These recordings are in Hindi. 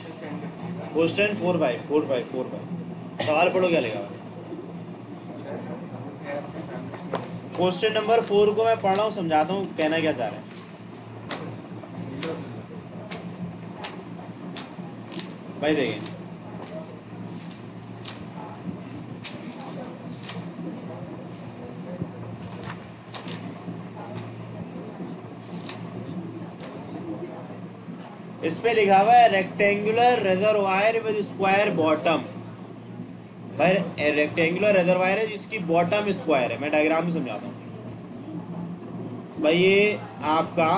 क्वेश्चन 4/4/4/4 सवाल पढ़ो क्या लिखा हुआ है। क्वेश्चन नंबर 4 को मैं पढ़ रहा हूँ, समझाता हूँ कहना क्या चाह रहे हैं। भाई देखिए, इस पे लिखा हुआ है rectangular reservoir with square bottom. भाई रेक्टेंगुलर रिजर्वायर है जिसकी बॉटम स्क्वायर है। मैं डायग्राम में समझाता हूँ। भाई ये आपका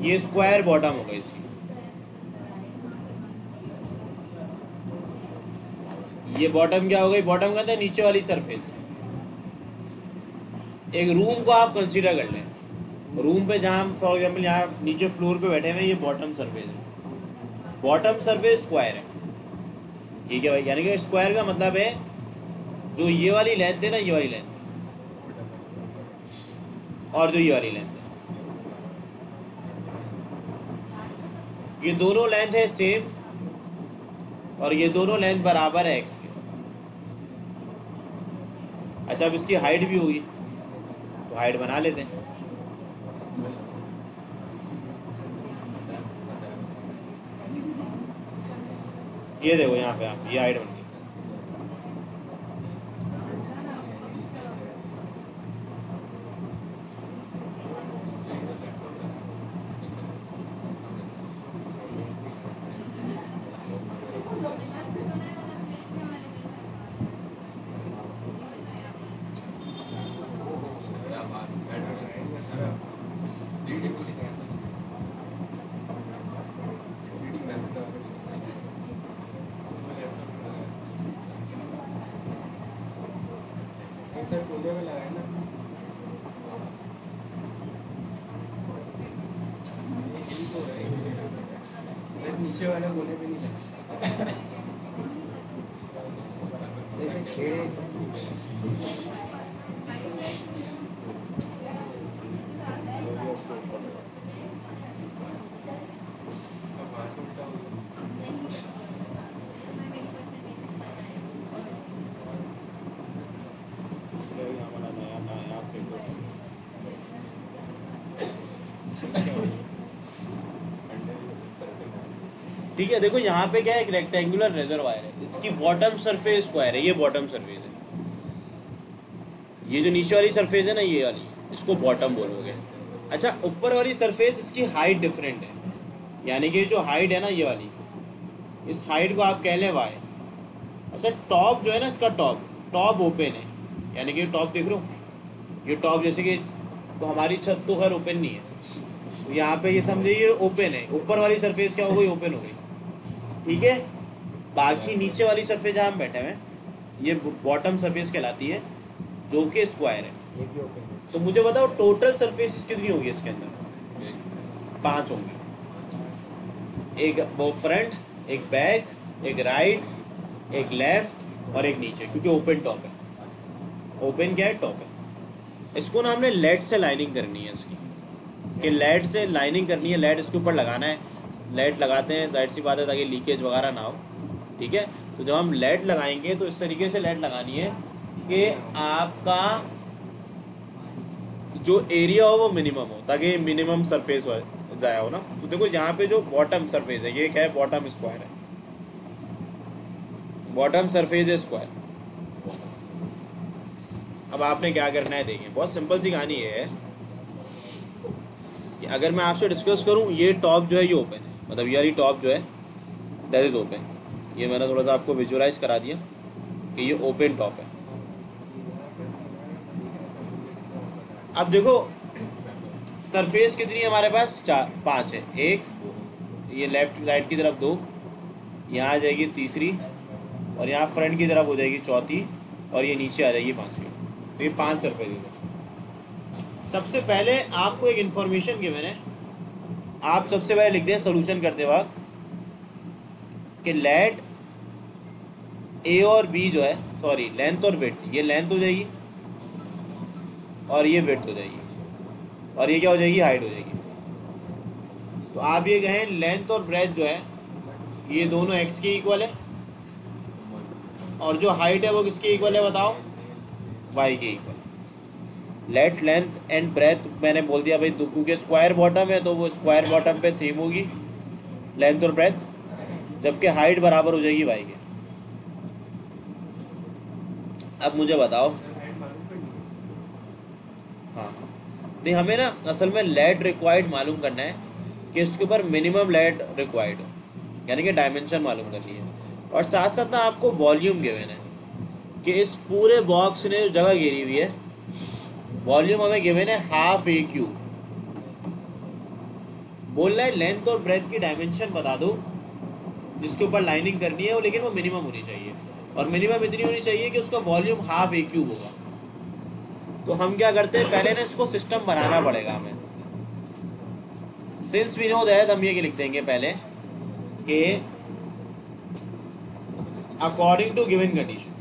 ये स्क्वायर बॉटम होगा इसकी। ये बॉटम क्या हो गई? बॉटम का था नीचे वाली सरफेस। एक रूम को आप कंसीडर कर लें। रूम पे जहाँ हम फॉर एग्जांपल यहाँ नीचे फ्लोर पे बैठे हुए हैं, ये बॉटम सरफेस है। बॉटम सरफेस स्क्वायर है, ठीक है भाई। यानी कि स्क्वायर का मतलब है जो ये वाली लेंथ है ना, ये वाली लेंथ और जो ये वाली लेंथ है, ये दोनों लेंथ है सेम और ये दोनों लेंथ बराबर है एक्स के। अच्छा, अब इसकी हाइट भी होगी तो हाइट बना लेते हैं। ये देखो यहाँ पे आप, ये हाइट बन गई। नीचे वाले बोले भी नहीं लगा। ठीक है, देखो यहाँ पे क्या है, एक रेक्टेंगुलर रिजर्वायर है, इसकी बॉटम सरफेस स्क्वायर है। ये बॉटम सरफेस है। ये जो नीचे वाली सरफेस है ना, ये वाली, इसको बॉटम बोलोगे। अच्छा, ऊपर वाली सरफेस इसकी हाइट डिफरेंट है, यानी कि जो हाइट है ना ये वाली, इस हाइट को आप कह लें वाई। अच्छा, टॉप जो है ना इसका, टॉप ओपन है, यानी कि टॉप देख रहे हो, ये टॉप जैसे कि तो हमारी छत तो खैर ओपन नहीं है, तो यहाँ पे ये समझे ये ओपन है। ऊपर वाली सरफेस क्या हो गई? ओपन हो गई, ठीक है। बाकी नीचे वाली सरफेस जहाँ हम बैठे हुए हैं, ये बॉटम सरफेस कहलाती है, जो कि स्क्वायर है। तो मुझे बताओ टोटल सरफेस कितनी होगी इसके अंदर? 5 होंगी। एक वो फ्रंट, एक बैक, एक राइट, एक लेफ्ट और एक नीचे, क्योंकि ओपन टॉप है। ओपन क्या है? टॉप है। इसको ना हमने लेड से लाइनिंग करनी है इसकी, कि लेड से लाइनिंग करनी है, लेड इसके ऊपर लगाना है। लेड लगाते हैं जाहिर सी बात है ताकि लीकेज वगैरह ना हो, ठीक है। तो जब हम लेड लगाएंगे तो इस तरीके से लेड लगानी है कि आपका जो एरिया हो वो मिनिमम हो, ताकि मिनिमम सरफेस हो जाया हो ना। तो देखो यहाँ पे जो बॉटम सरफेस है, ये क्या है? बॉटम स्क्वायर है। बॉटम सरफेस है स्क्वायर। अब आपने क्या करना है, देखिए बहुत सिंपल सी कहानी है कि अगर मैं आपसे डिस्कस करूं, ये टॉप जो है ये ओपन है, मतलब ये वाली टॉप जो है दैट इज ओपन। ये मैंने थोड़ा सा आपको विजुअलाइज करा दिया कि ये ओपन टॉप है। अब देखो सरफेस कितनी है हमारे पास? 5 है। एक ये लेफ्ट राइट की तरफ 2, यहाँ आ जाएगी तीसरी, और यहाँ फ्रंट की तरफ हो जाएगी चौथी, और ये नीचे आ जाएगी 5वीं। तो ये 5 सरफेस है। सबसे पहले आपको एक इन्फॉर्मेशन गिवन है, आप सबसे पहले लिख दें सोल्यूशन करते वक्त कि लेट ए और बी जो है, सॉरी लेंथ और विड्थ, ये लेंथ हो जाएगी और ये विड्थ हो जाएगी, और ये क्या हो जाएगी? हाइट हो जाएगी। तो आप ये कहें लेंथ और ब्रेथ जो है ये दोनों एक्स के इक्वल है, और जो हाइट है वो किसके इक्वल है बताओ, वाई के equal. Let length and breadth मैंने बोल दिया भाई, क्योंकि स्क्वायर बॉटम है तो वो स्क्वायर बॉटम पे सेम होगी लेंथ और ब्रेथ, जबकि हाइट बराबर हो जाएगी वाई के। अब मुझे बताओ, हाइट मालूम करनी है। हाँ नहीं, हमें ना असल में लेट रिक्वायर्ड मालूम करना है कि इसके ऊपर मिनिमम लेट रिक्वायर्ड हो, यानी कि डायमेंशन मालूम करनी है। और साथ साथ ना आपको वॉल्यूम गिवन है कि इस पूरे बॉक्स ने जो जगह घेरी हुई है, वॉल्यूम हमें गिवन है हाफ ए क्यूब। बोल रहा है लेंथ और ब्रेथ की डायमेंशन बता दो जिसके ऊपर लाइनिंग करनी है वो, लेकिन वो मिनिमम होनी चाहिए, और मिनिमम इतनी होनी चाहिए कि उसका वॉल्यूम हाफ ए क्यूब होगा। तो हम क्या करते हैं, पहले ना इसको सिस्टम बनाना पड़ेगा हमें। सिंस वी नो दैट, हम ये लिख देंगे पहले कि according to given condition,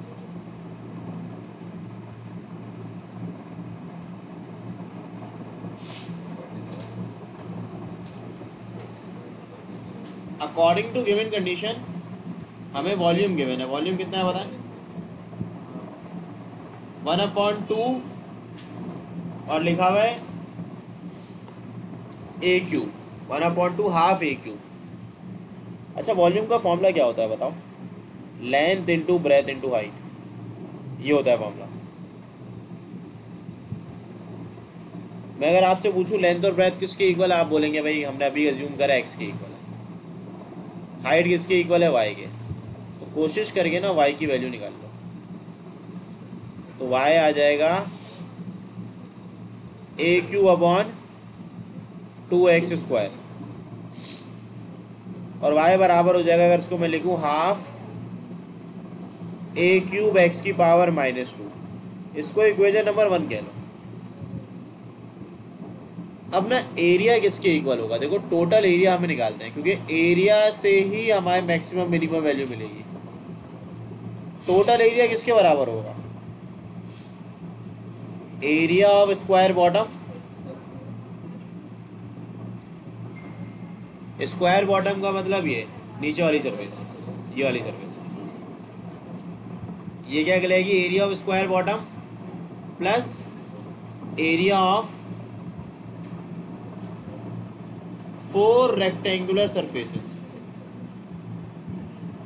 according to given condition हमें वॉल्यूम गिवन है। वॉल्यूम कितना है बताएं, 1/2 और लिखा हुआ है a cube, 1/2 half a cube. अच्छा, वॉल्यूम का फॉर्मूला क्या होता है बताओ, length into breadth into height, ये होता है फॉर्मूला। मैं अगर आपसे पूछूं लेंथ और ब्रेथ किसके इक्वल है, आप बोलेंगे भाई हमने अभी एज्यूम करा एक्स के इक्वल है। हाइट किसके इक्वल है, वाई के। तो कोशिश करके ना वाई की वैल्यू निकाल लो, तो वाई आ जाएगा ए क्यूब अपॉन 2x², और वाई बराबर हो जाएगा, अगर इसको मैं लिखूं हाफ ए क्यूब एक्स की पावर -2। इसको इक्वेशन नंबर 1 कह लो। अब ना एरिया किसके इक्वल होगा, देखो टोटल एरिया हमें निकालते हैं, क्योंकि एरिया से ही हमारे मैक्सिमम मिनिमम वैल्यू मिलेगी। टोटल एरिया किसके बराबर होगा, area of square bottom. Square bottom का मतलब ये नीचे वाली सरफेस, ये वाली सरफेस, ये क्या कहलाएगी, area of square bottom plus area of 4 rectangular surfaces,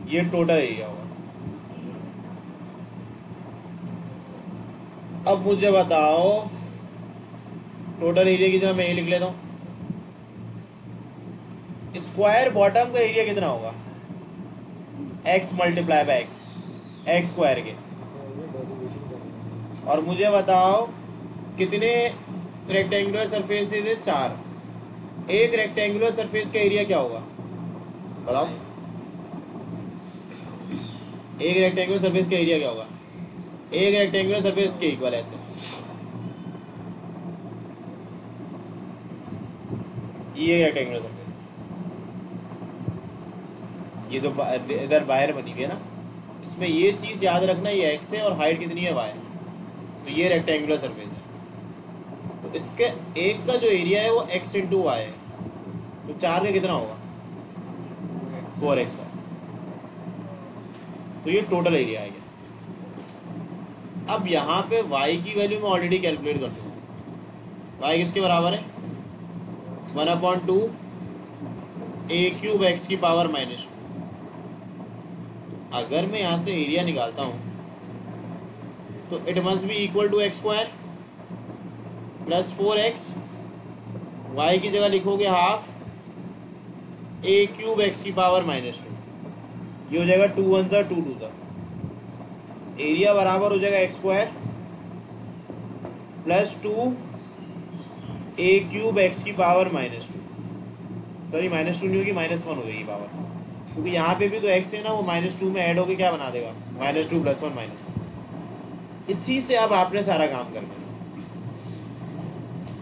ये टोटल एरिया होगा। अब मुझे बताओ, टोटल एरिया की जगह मैं ये लिख लेता हूँ, स्क्वायर बॉटम का एरिया कितना होगा, x multiply by x square के। और मुझे बताओ कितने रेक्टेंगुलर सरफेस है, 4। एक रेक्टेंगुलर सरफेस का एरिया क्या होगा बताओ, एक रेक्टेंगुलर सरफेस का एरिया क्या होगा, एक रेक्टेंगुलर सरफेस के इक्वल ऐसे, ये रेक्टेंगुलर सरफेस, ये जो इधर बाहर बनी हुई है ना, इसमें ये चीज़ याद रखना, ये x है और हाइट कितनी है y है, तो ये रेक्टेंगुलर सरफेस है। तो इसके एक का जो एरिया है वो x इंटू वाई है, तो 4 का कितना होगा 4x। तो ये टोटल एरिया है। अब यहाँ पे y की वैल्यू मैं ऑलरेडी कैलकुलेट कर चुका हूँ, y किसके बराबर है 1/2 ए क्यूब एक्स की पावर -2। अगर मैं यहाँ से एरिया निकालता हूँ तो it must be equal to x² plus 4x, y की जगह लिखोगे हाफ ए क्यूब एक्स की पावर -2, ये हो जाएगा 2 1 2 2। एरिया बराबर हो जाएगा x² प्लस 2 ए क्यूब एक्स की पावर -2, सॉरी -2 नहीं होगी, -1 हो जाएगी पावर, क्योंकि यहाँ पे भी तो x है ना, वो -2 में ऐड होकर क्या बना देगा, -2 + 1 -1। इसी से अब आपने सारा काम करना है।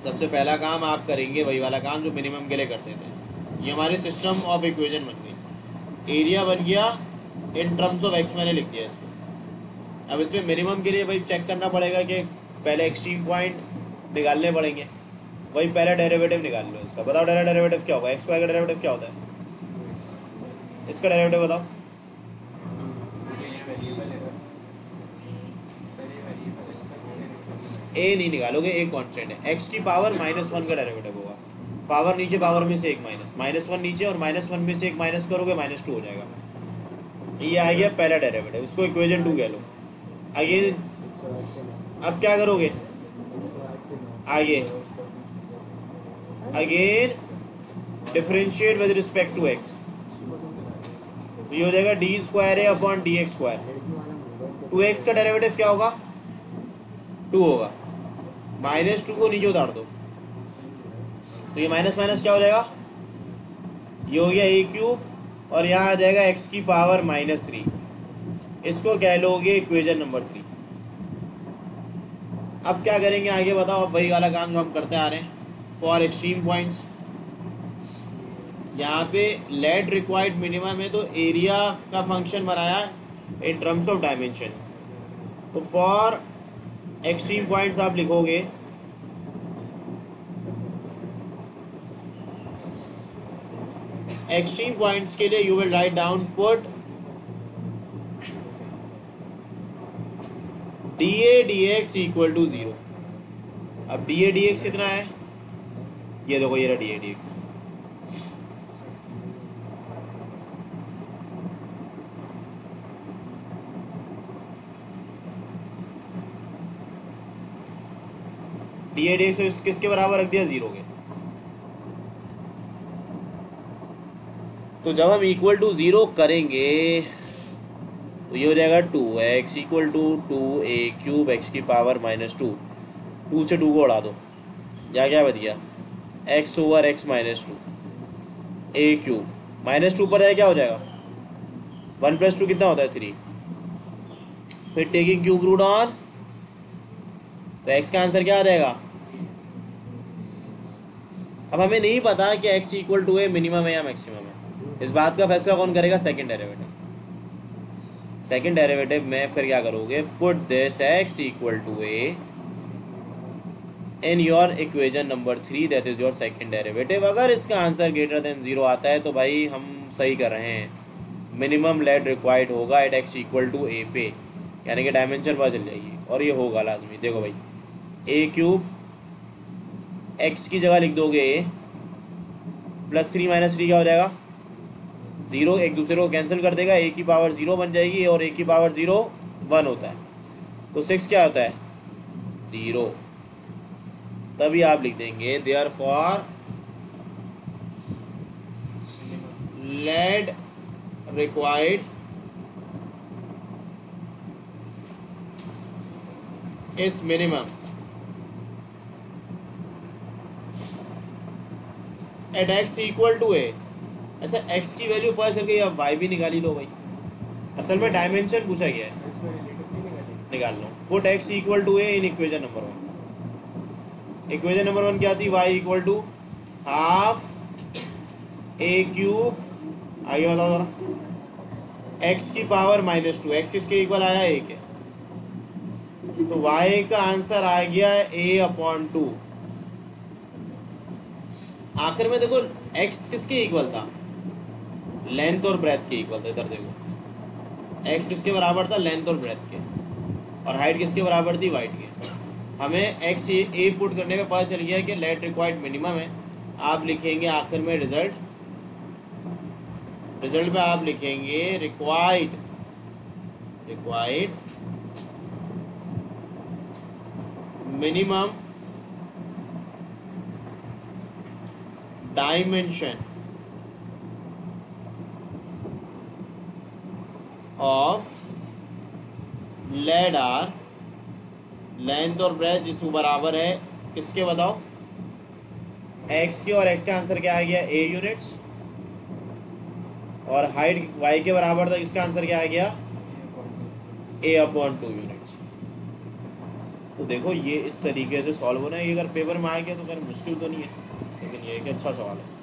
सबसे पहला काम आप करेंगे वही वाला काम जो मिनिमम के लिए करते थे। ये हमारे सिस्टम ऑफ इक्वेशन बन गई, एरिया बन गया इन टर्म्स ऑफ x, मैंने लिख दिया इसको। अब इसमें मिनिमम के लिए भाई चेक करना पड़ेगा कि पहले एक्सट्रीम पॉइंट निकालने पड़ेंगे, वही पहला डेरिवेटिव निकाल लो इसका। बताओ पहला डेरिवेटिव क्या होगा, एक्स स्क्वायर का डेरिवेटिव क्या होता है, इसका डेरिवेटिव बताओ। ये वेरिएबल है, सर ये वेरिएबल है, इसका डेरिवेटिव ए नहीं निकालोगे, ए कांस्टेंट है। एक्स की पावर -1 का डेरिवेटिव होगा, पावर नीचे पावर में से एक माइनस, -1 नीचे और -1 में से एक माइनस करोगे -2 हो जाएगा। ये आ गया पहला डेरिवेटिव, इसको इक्वेशन 2 कह लो। आगे अब क्या करोगे, आगे again differentiate with respect to x, ये हो जाएगा डी स्क्वायर है upon d x square. 2x का डेरिवेटिव क्या होगा, 2 होगा, -2 को नीचे उतार दो तो ये माइनस माइनस क्या हो जाएगा, ये हो गया ए क्यूब और यहाँ आ जाएगा x की पावर -3, इसको कह लोगे इक्वेशन नंबर 3। अब क्या करेंगे आगे बताओ, अब वही वाला काम जो हम करते आ रहे हैं फॉर एक्सट्रीम पॉइंट्स। यहाँ पे लेट रिक्वायर्ड मिनिमम है तो एरिया का फंक्शन बनाया इन टर्म्स ऑफ डायमेंशन। तो फॉर एक्सट्रीम पॉइंट्स आप लिखोगे एक्सट्रीम पॉइंट्स के लिए you will write down put d a d x equal to 0। अब डी ए डी एक्स कितना है, ये देखो ये रहा D a d x. D a d x किसके बराबर रख दिया, 0 के। तो जब हम इक्वल टू 0 करेंगे तो ये हो जाएगा 2x equal to 2a cube x की पावर -2। 2 से 2 को उड़ा दो, क्या बच गया, x over x -2 a cube, -2 पर जाए क्या हो जाएगा, 1 + 2 कितना होता है 3। फिर टेकिंग क्यूब रूट ऑन तो x का आंसर क्या आ जाएगा। अब हमें नहीं पता कि x equal to a minimum है या मैक्सिमम है, इस बात का फैसला कौन करेगा, सेकंड डेरिवेटिव। सेकंड डेरिवेटिव में फिर क्या करोगे, put this x equal to a in your equation number 3 that is your second derivative. अगर इसका आंसर ग्रेटर देन 0 आता है तो भाई हम सही कर रहे हैं, मिनिमम लेट रिक्वायर्ड होगा at x equal to a पे, यानी कि डायमेंशन पता चल जाएगी और ये होगा लाजमी। देखो भाई a क्यूब x की जगह लिख दोगे a +3 -3 क्या हो जाएगा 0, एक दूसरे को कैंसिल कर देगा, a की पावर 0 बन जाएगी और a की पावर 0 1 होता है, तो 6 क्या होता है 0। तभी आप लिख देंगे therefore let required is minimum at x equal to a। अच्छा x की वैल्यू पता चल गई, अब y भी निकाली लो भाई, असल में डायमेंशन पूछा गया है, इसको रिलेटिव नहीं निकालेंगे। निकाल लो। Put x equal to a in equation number 1। Equation number 1 क्या थी, y equal to half a cube, आगे बताओ जरा, x की पावर -2, x किसके इक्वल आया a के, तो y का आंसर आ गया a/2। आखिर में देखो x किसके इक्वल था, लेंथ और ब्रेथ के इक्वल था। इधर देखो x किसके बराबर था, लेंथ और ब्रेथ के, और हाइट किसके बराबर थी, वाइट के। हमें x a पुट करने पे पता चल गया कि लेट रिक्वायर्ड मिनिमम है। आप लिखेंगे आखिर में रिजल्ट पे आप लिखेंगे required minimum dimension of lead are, length और ब्रेथ जिसको बराबर है किसके बताओ, x के, और x का आंसर क्या आ गया a यूनिट्स, और हाइट y के बराबर था, इसका आंसर क्या आ गया a/2 यूनिट्स। तो देखो ये इस तरीके से सॉल्व होना है। ये अगर पेपर में आ गया तो खैर मुश्किल तो नहीं है, लेकिन ये एक अच्छा सवाल है।